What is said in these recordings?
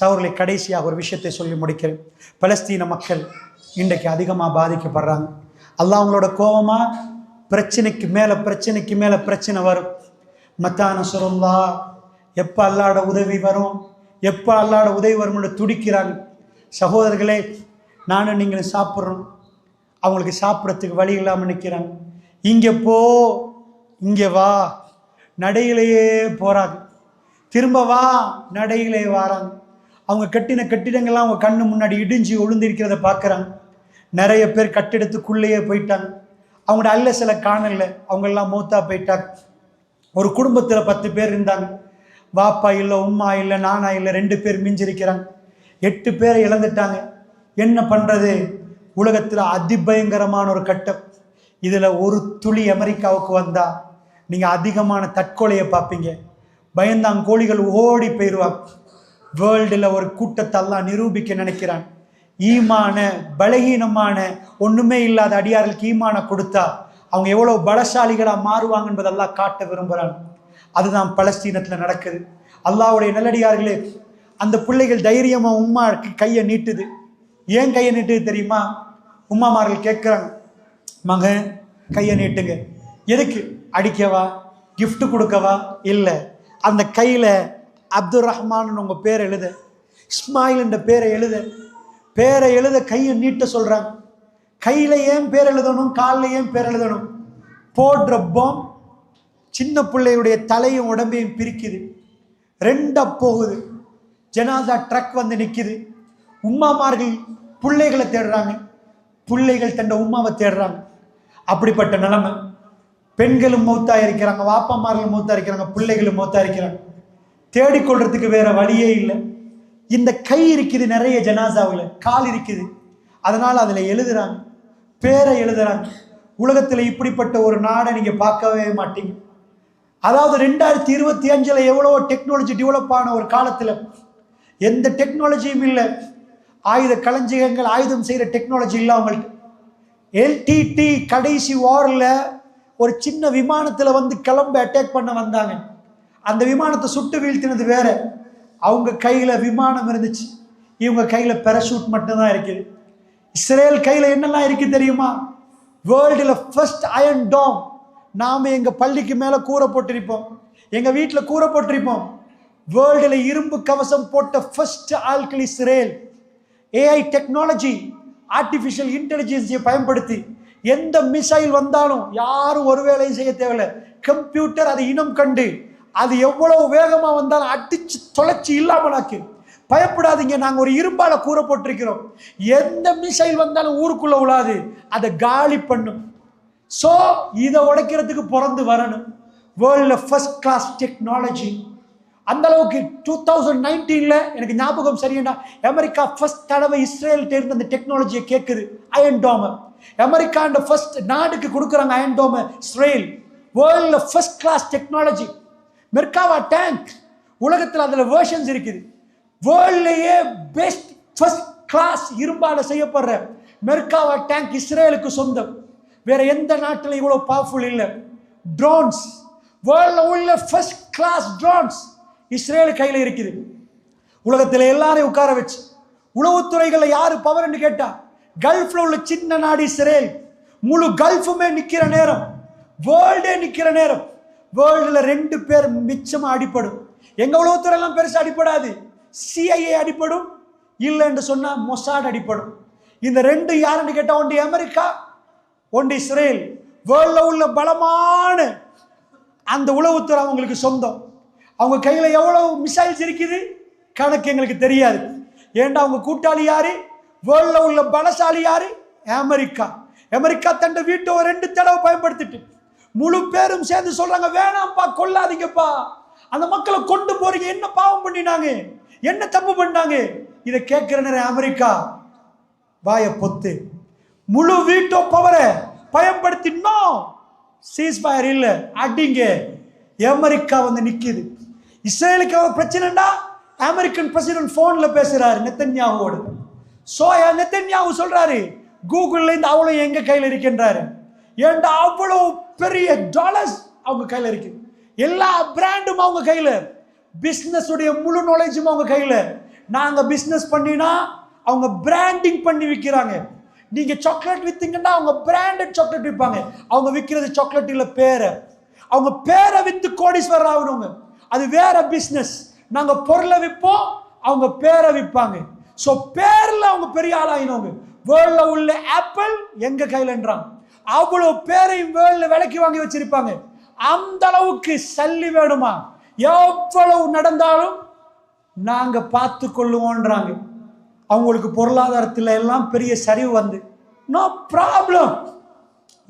சகோதரர்களை, கடைசியாக ஒரு விஷயத்தை சொல்லி முடிக்கிறேன். பலஸ்தீன மக்கள் இன்றைக்கு அதிகமாக பாதிக்கப்படுறாங்க. அல்லாஹ் அவங்களோட கோபமா? பிரச்சனைக்கு மேலே பிரச்சனைக்கு மேலே பிரச்சனை வரும். மத்தா நஸ்ருல்லா, எப்போ அல்லாஹ்வோட உதவி வரும், எப்போ அல்லாஹ்வோட உதவி வரும்னு துடிக்கிறாங்க. சகோதரர்களே, நானும் நீங்களும் சாப்பிட்றோம், அவங்களுக்கு சாப்பிட்றதுக்கு வழி இல்லாமல் நிற்கிறாங்க. இங்கே போ, இங்கே வா, நடையிலேயே போகிறாங்க. திரும்ப வா, நடையிலே வாராங்க. அவங்க கட்டின கட்டிடங்கள்லாம் அவங்க கண்ணு முன்னாடி இடிஞ்சு ஒழுந்திருக்கிறத பார்க்குறாங்க. நிறைய பேர் கட்டிடத்துக்குள்ளேயே போயிட்டாங்க. அவங்களோட அல்ல சில காணல, அவங்கெல்லாம் மூத்தா போயிட்டாங்க. ஒரு குடும்பத்தில் 10 பேர் இருந்தாங்க. வாப்பா இல்லை, உம்மா இல்லை, நானா இல்லை, 2 பேர் மிஞ்சிருக்கிறாங்க. 8 பேரை இழந்துட்டாங்க. என்ன பண்ணுறது? உலகத்தில் அதிபயங்கரமான ஒரு கட்டம். இதில் ஒரு துளி அமெரிக்காவுக்கு வந்தால் நீங்கள் அதிகமான தற்கொலையை பார்ப்பீங்க. பயந்தாங்கோழிகள் ஓடி போயிடுவாங்க. வேர்ல்டில் ஒரு கூட்டத்தெல்லாம் நிரூபிக்க நினைக்கிறான். ஈமான பலகீனமான ஒன்றுமே இல்லாத அடியார்களுக்கு ஈமான கொடுத்தா அவங்க எவ்வளோ பலசாலிகளாக மாறுவாங்க என்பதெல்லாம் காட்ட விரும்புகிறான். அதுதான் பலஸ்தீனத்தில் நடக்குது. அல்லாஹ்வுடைய நல்லடியார்களே, அந்த பிள்ளைகள் தைரியமாக உம்மாக்கு கையை நீட்டுது. ஏன் கையை நீட்டுது தெரியுமா? உம்மாமார்கள் கேட்குறாங்க, மகன் கையை நீட்டுங்க. எதுக்கு? அடிக்கவா, கிஃப்ட் கொடுக்கவா? இல்லை, அந்த கையில் அப்துல் ரஹ்மான் உங்கள் பேரை எழுத, இஸ்மாயில் என்ற பேரை எழுத கையை நீட்ட சொல்கிறாங்க. கையில் ஏன் பேர் எழுதணும், காலில் ஏன் பேர் எழுதணும்? போடுற பாம் சின்ன பிள்ளையுடைய தலையும் உடம்பையும் பிரிக்குது, 2 போகுது. ஜனாதா ட்ரக் வந்து நிற்குது. உம்மாமார்கள் பிள்ளைகளை தேடுறாங்க, பிள்ளைகள் தண்ட உம்மாவை தேடுறாங்க. அப்படிப்பட்ட நிலைமை. பெண்களும் மௌத்தா இருக்கிறாங்க, வாப்பாமார்களும் மௌத்தா இருக்கிறாங்க, பிள்ளைகளும் மௌத்தா இருக்கிறாங்க. தேடிக்கொள்றதுக்கு வேற வழியே இல்லை. இந்த கை இருக்குது நிறைய ஜனாசாவில், கால் இருக்குது, அதனால் அதில் எழுதுறாங்க, பேரை எழுதுறாங்க. உலகத்தில் இப்படிப்பட்ட ஒரு நாடை நீங்கள் பார்க்கவே மாட்டீங்க. அதாவது 2025 எவ்வளோ டெக்னாலஜி டெவலப் ஆன ஒரு காலத்தில் எந்த டெக்னாலஜியும் இல்லை. ஆயுத களஞ்சியங்கள், ஆயுதம் செய்கிற டெக்னாலஜி இல்லை அவங்கள்ட்ட. LTT கடைசி வாரில் ஒரு சின்ன விமானத்தில் வந்து கிளம்ப அட்டாக் பண்ண வந்தாங்க. அந்த விமானத்தை சுட்டு வீழ்த்தினது வேற. அவங்க கையில் விமானம் இருந்துச்சு, இவங்க கையில் பேராசூட் மட்டும்தான் இருக்குது. இஸ்ரேல் கையில் என்னெல்லாம் இருக்குது தெரியுமா? வேர்ல்டில் ஃபர்ஸ்ட் அயன் டோம். நாம் எங்கள் பள்ளிக்கு மேலே கூரை போட்டிருப்போம், எங்கள் வீட்டில் கூரை போட்டிருப்போம். வேர்ல்டில் இரும்பு கவசம் போட்ட ஃபர்ஸ்ட் ஆட்கள் இஸ்ரேல். AI டெக்னாலஜி, ஆர்டிஃபிஷியல் இன்டெலிஜென்ஸை பயன்படுத்தி எந்த மிசைல் வந்தாலும் யாரும் ஒரு வேலையும் செய்ய தேவையில்லை. கம்ப்யூட்டர் அதை இனம் கண்டு அது எவ்வளவு வேகமாக வந்தாலும் அடிச்சு தொலைச்சி இல்லாமலாக்கு. பயப்படாதீங்க, நாங்கள் ஒரு இரும்பால கூரை போட்டிருக்கிறோம். எந்த மிசைல் வந்தாலும் ஊருக்குள்ள விழாது, அதை காலி பண்ணும். ஸோ இதை உடைக்கிறதுக்கு பிறந்து வரணும். வேர்ல்டில் ஃபர்ஸ்ட் கிளாஸ் டெக்னாலஜி. அந்த அளவுக்கு 2019 எனக்கு ஞாபகம் சரியா, அமெரிக்கா ஃபர்ஸ்ட் தடவை இஸ்ரேல் தேர்ந்த அந்த டெக்னாலஜியை கேட்குது. அயன் டோம் அமெரிக்கா ஃபர்ஸ்ட் நாடுக்கு கொடுக்குறாங்க. Iron Dome Israel. வேர்ல்டில் first class technology. Merkava tank, உலகத்தில் அதில் வேர்ஷன்ஸ் இருக்குது. வேர்ல்ட்லேயே பெஸ்ட் ஃபர்ஸ்ட் கிளாஸ் இரும்பால செய்யப்படுற மெர்காவா டேங்க் இஸ்ரேலுக்கு சொந்தம். வேற எந்த நாட்டில் இவ்வளோ பவர்ஃபுல் இல்லை. ட்ரோன்ஸ், வேர்ல்ட்ல உள்ள ஃபர்ஸ்ட் கிளாஸ் ட்ரோன்ஸ் இஸ்ரேல் கையில் இருக்குது. உலகத்தில் எல்லாரையும் உட்கார வச்சு உளவுத்துறைகளில் யாரு பவர்ன்னு கேட்டா கல்ஃப்ல உள்ள சின்ன நாடு இஸ்ரேல். முழு கல்ஃபுமே நிற்கிற நேரம், வேர்ல்டே நிற்கிற நேரம், வேர்ல்டில் 2 பேர் மிச்சமாக அடிப்படும். எங்கள் உளவுத்துறை எல்லாம் பெருசாக அடிப்படாது. CIA அடிப்படும், இல்லைன்னு சொன்னால் மொசாட் அடிப்படும். இந்த 2 யாருன்னு கேட்டால் ஒன்று அமெரிக்கா, ஒன்று இஸ்ரேல். வேர்ல்டில் உள்ள பலமான அந்த உளவுத்துறை அவங்களுக்கு சொந்தம். அவங்க கையில் எவ்வளவு மிசைல்ஸ் இருக்குது கணக்கு எங்களுக்கு தெரியாது. ஏண்டா அவங்க கூட்டாளி யாரு? வேர்ல்டில் உள்ள பலசாலி யாரு? அமெரிக்கா. அமெரிக்கா தண்ட வீட்டை 2 தடவை பயன்படுத்திட்டு முழு பேரும் சேர்ந்து சொல்றாங்க, வேணாம்ப்பா, கொல்லாதீங்கப்பா, அந்த மக்களை கொண்டு போறீங்க, என்ன பாவம் பண்ணினாங்க, என்ன தப்பு பண்ணாங்க? இதை கேட்கிற நேரம் அமெரிக்கா வாய பொத்து முழு வீட்டோ பவரை பயன்படுத்தினோம், சீஸ்ஃபயர் இல்ல, அடிங்க. அமெரிக்கா வந்து நிக்குது. இஸ்ரேலுக்கு பிரச்சனைடா, அமெரிக்கன் பிரசிடென்ட் போன்ல பேசுறாரு நெத்தன்யாஹுவோடு. நெத்தன்யாஹு சொல்றாரு, கூகுள்ல இருந்து அவ்வளவு எங்க கையில் இருக்கின்றாரு. ஏண்டா அவ்வளவு பெரிய டாலர்ஸ் அவங்க கையில் இருக்கு, எல்லா பிராண்டும் அவங்க கையில், பிசினஸ் உடைய முழு நாலேஜும் அவங்க கையில், நாங்க பிசினஸ் பண்ணினா அவங்க பிராண்டிங் பண்ணி விற்கிறாங்க. நீங்க சாக்லேட் வித்தீங்கன்னா அவங்க பிராண்டட் சாக்லேட் விற்பாங்க. அவங்க விற்கிறது சாக்லேட் இல்ல பேரை. அவங்க பேரை வித்து கோடீஸ்வரர் ஆகணுங்க, அது வேற பிசினஸ். நாங்க பொருளை விற்போம், அவங்க பேரை விற்பாங்க. சோ பேர்ல அவங்க பெரிய ஆளாயினவங்க. வேர்ல்ட்ல உள்ள ஆப்பிள் எங்க கையிலன்றாங்க, அவ்வளவு பேரையும் வேர்ல்ட்ல விலைக்கு வாங்கி வச்சிருப்பாங்க. அந்த அளவுக்கு சல்லி வேணுமா, எவ்வளவு நடந்தாலும் நாங்க பார்த்து கொள்ளுவோன்றாங்க. அவங்களுக்கு பொருளாதாரத்தில் எல்லாம் பெரிய சரிவு வந்து நோ ப்ராப்ளம்.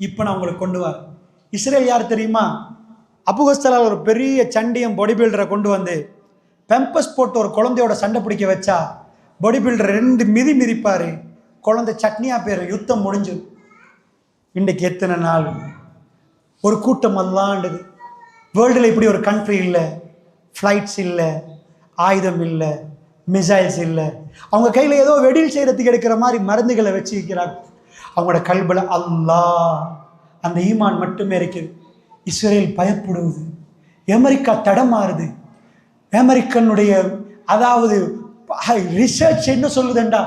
இப்போ நான் உங்களுக்கு கொண்டு வரேன். இஸ்ரேல் யார் தெரியுமா? அபுகஸ்தலால் ஒரு பெரிய சண்டியம் பாடி பில்டரை கொண்டு வந்து பெம்பஸ் போட்டு ஒரு குழந்தையோட சண்டை பிடிக்க வச்சா பாடி பில்டர் 2 மிதி மிதிப்பாரு, குழந்தை சட்னியா பேர், யுத்தம் முடிஞ்சு. இன்றைக்கு எத்தனை நாள் ஒரு கூட்டம் அல்லாண்டுது. வேர்ல்டில் இப்படி ஒரு கண்ட்ரி இல்லை, ஃப்ளைட்ஸ் இல்லை, ஆயுதம் இல்லை, மிசைல்ஸ் இல்லை. அவங்க கையில் ஏதோ வெடில் செய்கிறதுக்கு எடுக்கிற மாதிரி மருந்துகளை வச்சு வைக்கிறாங்க. அவங்களோட கல்பில் அல்லாஹ் அந்த ஈமான் மட்டுமே இருக்குது. Israel பயப்படுவது, America தடமாறுது. அமெரிக்கனுடைய அதாவது ரிசர்ச் என்ன சொல்லுதுண்டா,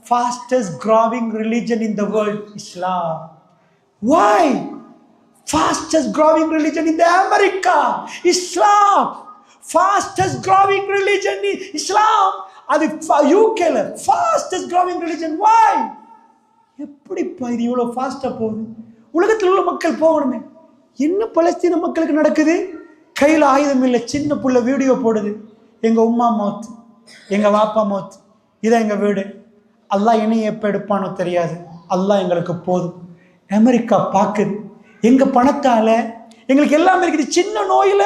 fastest growing religion in the world Islam. Why? Fastest growing religion in the America Islam. Fastest growing religion in Islam. அது யூகேல fastest growing religion. Why? எப்படி இது இவ்வளவு ஃபாஸ்டா போகுது? உலகத்தில் உள்ள மக்கள் போகணுமே. என்ன பலஸ்தீன மக்களுக்கு நடக்குது? கையில் ஆயுதம் இல்லை, சின்ன புள்ள வீடியோ போடுது, எங்க உம்மா மௌத், எங்க வாப்பா மௌத், இதான் எங்க வீடு, அல்லாஹ் என்னையும் எப்போ எடுப்பானோ தெரியாது, அல்லாஹ் எங்களுக்கு போதும். அமெரிக்கா பார்க்குது, எங்க பணத்தால எங்களுக்கு எல்லாமே இருக்குது. சின்ன நோயில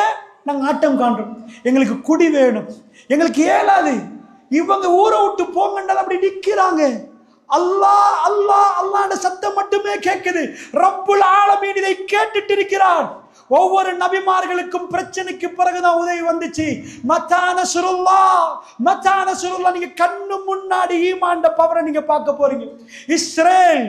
நாங்கள் ஆட்டம் காண்றோம், எங்களுக்கு குடி வேணும், எங்களுக்கு ஏலாது. இவங்க ஊரை விட்டு போங்கன்றால் அப்படி நிற்கிறாங்க. அல்லாஹ் அல்லாஹ் அல்லாஹ்ன்ற சத்தம் மட்டுமே கேட்குது. ரப்புல் ஆலமீன் இதை கேட்டுட்டு இருக்கிறார். ஒவ்வொரு நபிமார்களுக்கும் பிரச்சனைக்கு பிறகுதான் உதவி வந்துச்சு. மத்தா நஸ்ருல்லாஹ், மத்தா நஸ்ருல்லாஹ். நீங்க கண்ணு முன்னாடி ஈமான்ட பவரை நீங்க பார்க்க போறீங்க. இஸ்ரேல்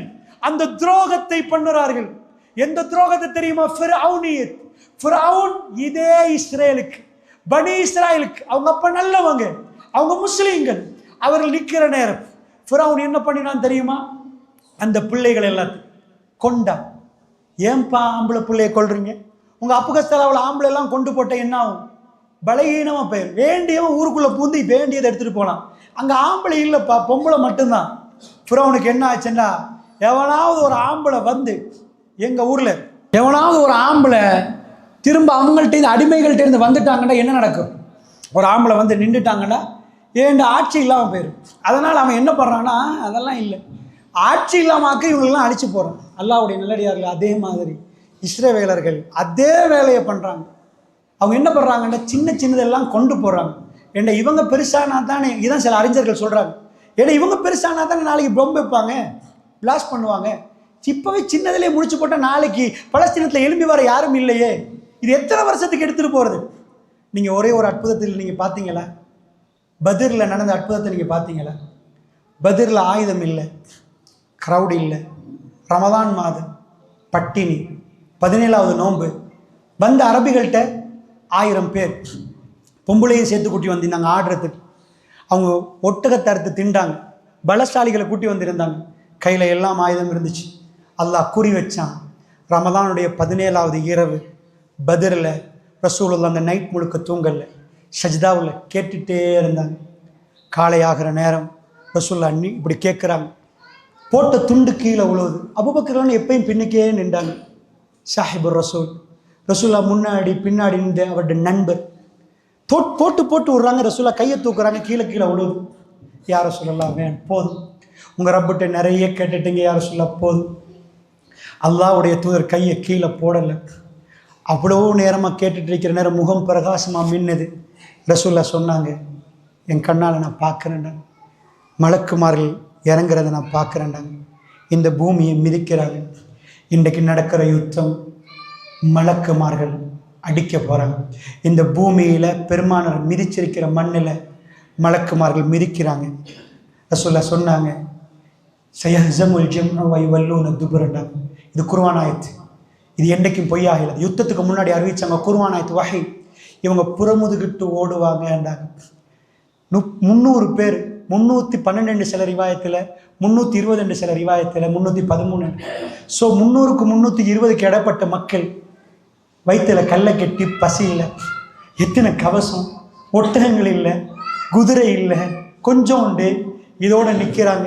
அந்த துரோகத்தை பண்ணுறார்கள். எந்த துரோகத்தை தெரியுமா? ஃபிரௌனியத். ஃபிரௌன் இதே இஸ்ரேலுக்கு, பனி இஸ்ராயலுக்கு, அவங்க அப்ப நல்லவங்க, அவங்க முஸ்லீம்கள், அவர்கள் நிற்கிற நேரம் ஃபிரௌன் என்ன பண்ணினான் தெரியுமா? அந்த பிள்ளைகள் எல்லாத்தையும் கொண்டான். ஏன்பா ஆம்பளை பிள்ளைய கொள்றீங்க? உங்க அபுகஸ்தலாவில் ஆம்பளை எல்லாம் கொண்டு போட்ட என்ன ஆகும்? பலகீனமா போயிரு. வேண்டியவன் ஊருக்குள்ள பூந்து வேண்டியதை எடுத்துட்டு போனான். அங்க ஆம்பளை இல்லப்பா, பொம்பளை மட்டும்தான். ஃபிரௌனுக்கு என்ன ஆச்சுன்னா, எவனாவது ஒரு ஆம்பளை வந்து எங்க ஊர்ல எவனாவது ஒரு ஆம்பளை திரும்ப அவங்கள்ட்ட அடிமைகள்ட்ட இருந்து வந்துட்டாங்கன்னா என்ன நடக்கும்? ஒரு ஆம்பளை வந்து நின்றுட்டாங்கன்னா ஏன் ஆட்சி இல்லாமல் போயிடும். அதனால் அவன் என்ன பண்ணுறான்னா, அதெல்லாம் இல்லை, ஆட்சி இல்லாமக்க இவங்களெல்லாம் அழிச்சு போகிறான். அல்லாஹ்வுடைய நல்லடியார்கள் அதே மாதிரி இஸ்ரவேலர்கள் அதே வேலையை பண்ணுறாங்க. அவங்க என்ன பண்ணுறாங்கன்னா, சின்ன சின்னதெல்லாம் கொண்டு போகிறாங்க. ஏன்னா இவங்க பெருசானா தானே, இதான் சில அறிஞர்கள் சொல்கிறாங்க, ஏன்னா இவங்க பெருசானா தானே நாளைக்கு பொம்பு வைப்பாங்க, பிளாஸ்ட் பண்ணுவாங்க. இப்போவே சின்னதிலே முடிச்சு போட்டால் நாளைக்கு பலஸ்தீனத்தில் எழும்பி வர யாரும் இல்லையே. இது எத்தனை வருஷத்துக்கு எடுத்துகிட்டு போகிறது? நீங்கள் ஒரே ஒரு அற்புதத்தில் நீங்கள் பார்த்தீங்களா? பத்ரில் நடந்த அற்புதத்தை நீங்கள் பார்த்தீங்களா? பத்ரில் ஆயுதம் இல்லை, க்ரௌட் இல்லை, ரமதான் மாதம், பட்டினி, 17வது நோன்பு. வந்த அரபிகள்கிட்ட 1000 பேர் பொம்பளையும் சேர்த்து கூட்டி வந்திருந்தாங்க ஆடுறதுக்கு. அவங்க ஒட்டகத்தை அறுத்து திண்டாங்க. பலசாலிகளை கூட்டி வந்திருந்தாங்க. கையில் எல்லாம் ஆயுதம் இருந்துச்சு. அல்லாஹ் குறி வச்சான். ரமதானுடைய 17வது இரவு பத்ரில் ரசூலுல்லாஹ் அந்த நைட் முழுக்க தூங்கல, சஜ்தாவில் கேட்டுகிட்டே இருந்தாங்க. காலை ஆகிற நேரம் ரசூலுல்லாஹ் இப்படி கேட்குறாங்க, போட்ட துண்டு கீழே உழுவுது. அபூபக்கர் எப்பயும் பின்னுக்கே நின்றாங்க. சாஹிபுர் ரசூல், ரசூலுல்லாஹ் முன்னாடி பின்னாடி நின்று அவருடைய நண்பர் போட்டு போட்டு விடுறாங்க. ரசூலுல்லாஹ் கையை தூக்குறாங்க, கீழே கீழே விழுவுது. யார் ரசூலுல்லாஹ் வேணும், போதும், உங்கள் ரப்பிட்ட நிறைய கேட்டுட்டீங்க யார் ரசூலுல்லாஹ், போதும். அல்லாஹ்வுடைய தூதர் கையை கீழே போடலை. அவ்வளோ நேரமாக கேட்டுட்டு இருக்கிற நேரம் முகம் பிரகாசமாக மின்னது. ரசூலுல்லாஹ் சொன்னாங்க, என் கண்ணால் நான் பார்க்குறேன்டாங்க, மலக்குமார்கள் இறங்குறதை நான் பார்க்குறேன்டாங்க, இந்த பூமியை மிதிக்கிறாங்க. இன்றைக்கு நடக்கிற யுத்தம் மலக்குமார்கள் அடிக்க போகிறாங்க. இந்த பூமியில் பெருமானார் மிதிச்சிருக்கிற மண்ணில் மலக்குமார்கள் மிதிக்கிறாங்க. ரசூலுல்லாஹ் சொன்னாங்க, சயஹ்ஸமுல் ஜம்உ வ யுவல்லூன துபுரண்டாங்க. இது குர்ஆன் ஆயத்து, இது என்றைக்கும் பொய்யாகிறது. யுத்தத்துக்கு முன்னாடி அறிவிச்சாங்க, குர்ஆன் ஆயத்து வஹி. இவங்க புறமுதுகிட்டு ஓடுவாங்கன்றாங்க. 300 பேர் 312 சில ரிவாயத்தில், 320 சில ரிவாயத்தில், 313. ஸோ 300க்கு 320க்கு இடப்பட்ட மக்கள் வயிற்றில் கல்லை கட்டி பசியில், எத்தனை கவசம், ஒட்டகங்கள் இல்லை, குதிரை இல்லை, கொஞ்சம் உண்டு, இதோடு நிற்கிறாங்க.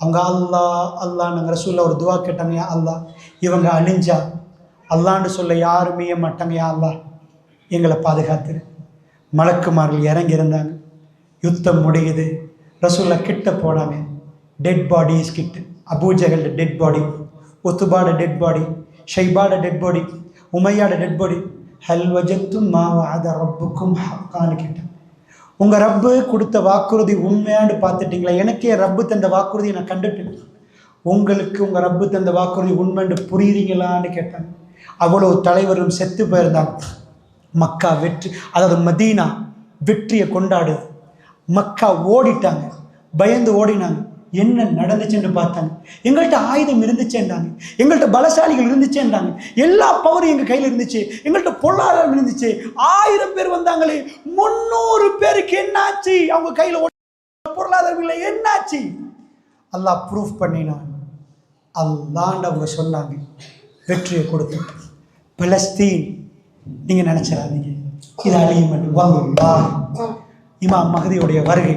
அவங்க அல்லா நாங்கள் ரசூலில் ஒரு துவா கேட்டாங்க, யா அல்லா இவங்க அழிஞ்சா அல்லான்னு சொல்ல யாருமே மாட்டாங்க, யா அல்லா எங்களை பாதுகாத்துரு. மலக்குமார்கள் இறங்கியிருந்தாங்க. யுத்தம் முடியுது. ரசூல்லா கிட்ட போனாங்க. டெட் பாடிஸ் கிட்ட, அபூஜகல் டெட் பாடி, உத்துபாட டெட் பாடி, ஷைபாட டெட் பாடி, உமையாட டெட் பாடி. ஹல் வஜத்தும் மா வஅத ரப்புக்கும் ஹக்கான்னு கேட்டேன். உங்கள் ரப்பு கொடுத்த வாக்குறுதி உண்மையான்னு பார்த்துட்டிங்களா? எனக்கே ரப்பு தந்த வாக்குறுதியை நான் கண்டுட்டேன். உங்களுக்கு உங்கள் ரப்பு தந்த வாக்குறுதி உண்மைன்னு புரியுறீங்களான்னு கேட்டாங்க. அவ்வளோ தலைவரும் செத்து போயிருந்தாங்க. மக்கா வெற்றி, அதாவது மதீனா வெற்றியை கொண்டாடுது. மக்கா ஓடிட்டாங்க, பயந்து ஓடினாங்க. என்ன நடந்துச்சுன்னு பார்த்தாங்க. எங்கள்கிட்ட ஆயுதம் இருந்துச்சேன்றாங்க, எங்கள்கிட்ட பலசாலிகள் இருந்துச்சேன்றாங்க, எல்லா பவரும் எங்கள் கையில் இருந்துச்சு, எங்கள்கிட்ட பொருளாதாரம் இருந்துச்சு. 1000 பேர் வந்தாங்களே, 300 பேருக்கு என்னாச்சு? அவங்க கையில் பொருளாதாரம் இல்லை, என்னாச்சு? அல்லாஹ் ப்ரூஃப் பண்ணினான். அல்லான்னு அவங்க சொன்னாங்க. வெற்றியை கொடுத்து பலஸ்தீன் நீங்கள் நினச்சிடாதீங்க, இது அழியும். இமாம் மஹதியுடைய வருகை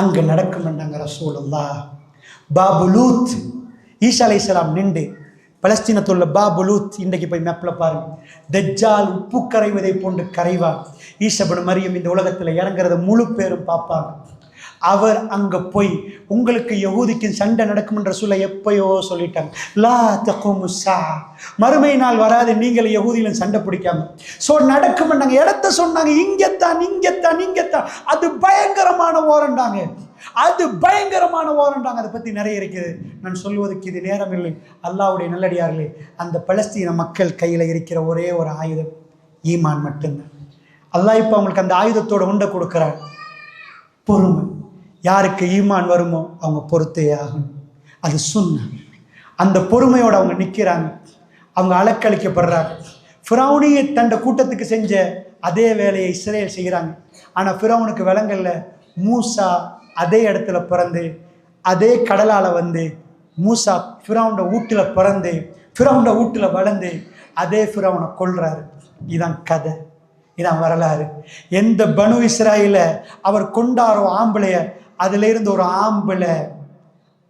அங்கே நடக்கும்னாங்க ரசூலுல்லாஹ். பாபுலூத், ஈசா அலைஹிஸ்ஸலாம் நின்று பலஸ்தீனத்துள்ள பாபுலூத், இன்றைக்கு போய் மேப்பில் பாருங்க. தஜ்ஜால் உப்பு கரைவதை போன்று கரைவார். ஈசா இப்னு மரியம் இந்த உலகத்தில் இறங்குறத முழு பேரும் பார்ப்பாங்க. அவர் அங்கே போய் உங்களுக்கு யகூதிக்கு சண்டை நடக்கும் என்ற சொல்ல எப்பயோ சொல்லிட்டாங்க. லா தகுமு ஸா, மறுமை நாள் வராது, நீங்கள் யகூதியிலும் சண்டை பிடிக்காம. ஸோ நடக்கும் நாங்கள் இடத்த சொன்னாங்க. இங்கத்தான். அது பயங்கரமான ஓரண்டாங்க, அது பயங்கரமான ஓரண்டாங்க. அதை பற்றி நிறைய இருக்குது, நான் சொல்லுவதற்கு இது நேரம் இல்லை. அல்லாஹ்வுடைய நல்லடியார்களே, அந்த பலஸ்தீன மக்கள் கையில் இருக்கிற ஒரே ஒரு ஆயுதம் ஈமான் மட்டும்தான். அல்லாஹ் இப்போ அவங்களுக்கு அந்த ஆயுதத்தோட உண்டை கொடுக்குறார், பொறுமை. யாருக்கு ஈமான் வருமோ அவங்க பொறுத்தே ஆகணும், அது சுன்னா. அந்த பொறுமையோடு அவங்க நிற்கிறாங்க. அவங்க அலக்களிக்கப்படுறாங்க. ஃபிரௌனியை தண்ட கூட்டத்துக்கு செஞ்ச அதே வேலையை இஸ்ரேல் செய்கிறாங்க. ஆனால் ஃபிரௌனுக்கு விளங்கல்ல. மூசா அதே இடத்துல பிறந்து, அதே கடலால் வந்து, மூசா ஃபிரௌனோட வீட்டில் பிறந்து, ஃபிரௌனோட வீட்டில் வளர்ந்து, அதே ஃபிரௌனை கொல்றாரு. இதுதான் கதை, இதான் வரலாறு. எந்த பனு இஸ்ராயில அவர் கொண்டாரோ ஆம்பளைய, அதுல இருந்து ஒரு ஆம்பளை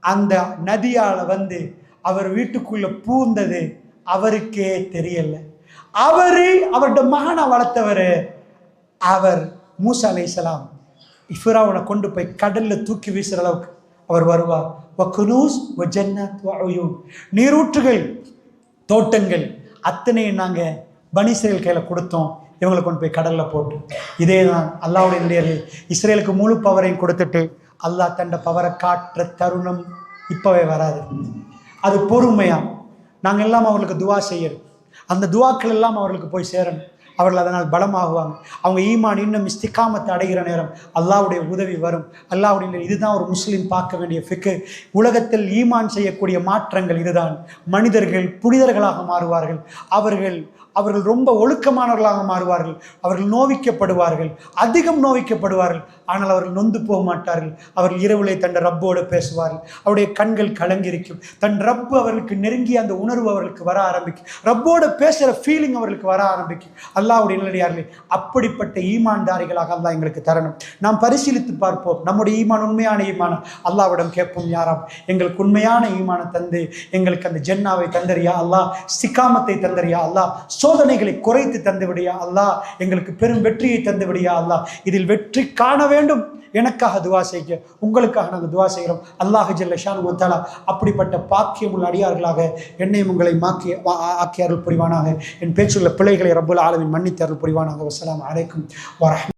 அந்த நதியால வந்து அவர் வீட்டுக்குள்ள பூந்தது அவருக்கே தெரியல. அவருடைய மகனை வளர்த்தவர் அவர் மூசா அலைஹிஸ்ஸலாம். ஃபிரௌனை கொண்டு போய் கடல்ல தூக்கி வீசுற அளவுக்கு அவர் வருவார். வகுனூஸ் வஜன்னத் வஉயூன், நீரூற்றுகள், தோட்டங்கள் அத்தனையும் நாங்கள் பனி இஸ்ரேல் கையில் கொடுத்தோம். இவங்களை கொண்டு போய் கடலில் போட்டு, இதே தான் அல்லாஹ்வுடைய நல்லடியார்களே, இஸ்ரேலுக்கு முழு பவரையும் கொடுத்துட்டு அல்லாஹ் தண்ட பவரை காட்டுற தருணம் இப்போவே வராது. அது பொறுமையாக நாங்கள் எல்லாம் அவர்களுக்கு துவா செய்யணும். அந்த துவாக்கள் எல்லாம் அவர்களுக்கு போய் சேரணும். அவர்கள் அதனால் பலமாகுவாங்க. அவங்க ஈமான் இன்னும் இஸ்திகாமத்தை அடைகிற நேரம் அல்லாஹ்வுடைய உதவி வரும். அல்லாஹ்வுடைய, இதுதான் ஒரு முஸ்லீம் பார்க்க வேண்டிய ஃபிக்ர். உலகத்தில் ஈமான் செய்யக்கூடிய மாற்றங்கள் இதுதான். மனிதர்கள் புனிதர்களாக மாறுவார்கள். அவர்கள் ரொம்ப ஒழுக்கமானவர்களாக மாறுவார்கள். அவர்கள் நோவிக்கப்படுவார்கள், அதிகம் நோவிக்கப்படுவார்கள். ஆனால் அவர்கள் நொந்து போக மாட்டார்கள். அவர்கள் இரவிலே தன் ரப்போடு பேசுவார்கள். அவருடைய கண்கள் கலங்கியிருக்கும். தன் ரப்பு அவர்களுக்கு நெருங்கிய அந்த உணர்வு அவர்களுக்கு வர ஆரம்பிக்கும். ரப்போடு பேசுகிற ஃபீலிங் அவர்களுக்கு வர ஆரம்பிக்கும். அல்லாஹ்வுடைய நல்லடியார்களே, அப்படிப்பட்ட ஈமான்தாரிகளாக அல்லாஹ் எங்களுக்கு தரணும். நாம் பரிசீலித்து பார்ப்போம். நம்முடைய ஈமான் உண்மையான ஈமான அல்லாஹ்விடம் கேட்போம். யாராம் எங்களுக்கு உண்மையான ஈமான தந்து எங்களுக்கு அந்த ஜன்னாவை தந்தரியா அல்லாஹ், இஸ்திகாமத்தை தந்தரியா அல்லாஹ், சோதனைகளை குறைத்து தந்து விடியா அல்லாஹ், எங்களுக்கு பெரும் வெற்றியை தந்து விடியா அல்லாஹ், இதில் வெற்றி காண வேண்டும். எனக்காக துவா செய்ய, உங்களுக்காக நாங்கள் துவா செய்கிறோம். அல்லாஹ் ஜல்ல ஷானு வ தஆலா அப்படிப்பட்ட பாக்கியமுள்ள அடியார்களாக என்னையும் உங்களை ஆக்கி அருள் புரிவானாக. என் பேச்சுள்ள பிழைகளை ரப்புல் ஆலமீன் மன்னித்து அருள் புரிவானாக. வஸ்ஸலாமு அலைக்கும் வரஹ்மத்துல்லாஹி.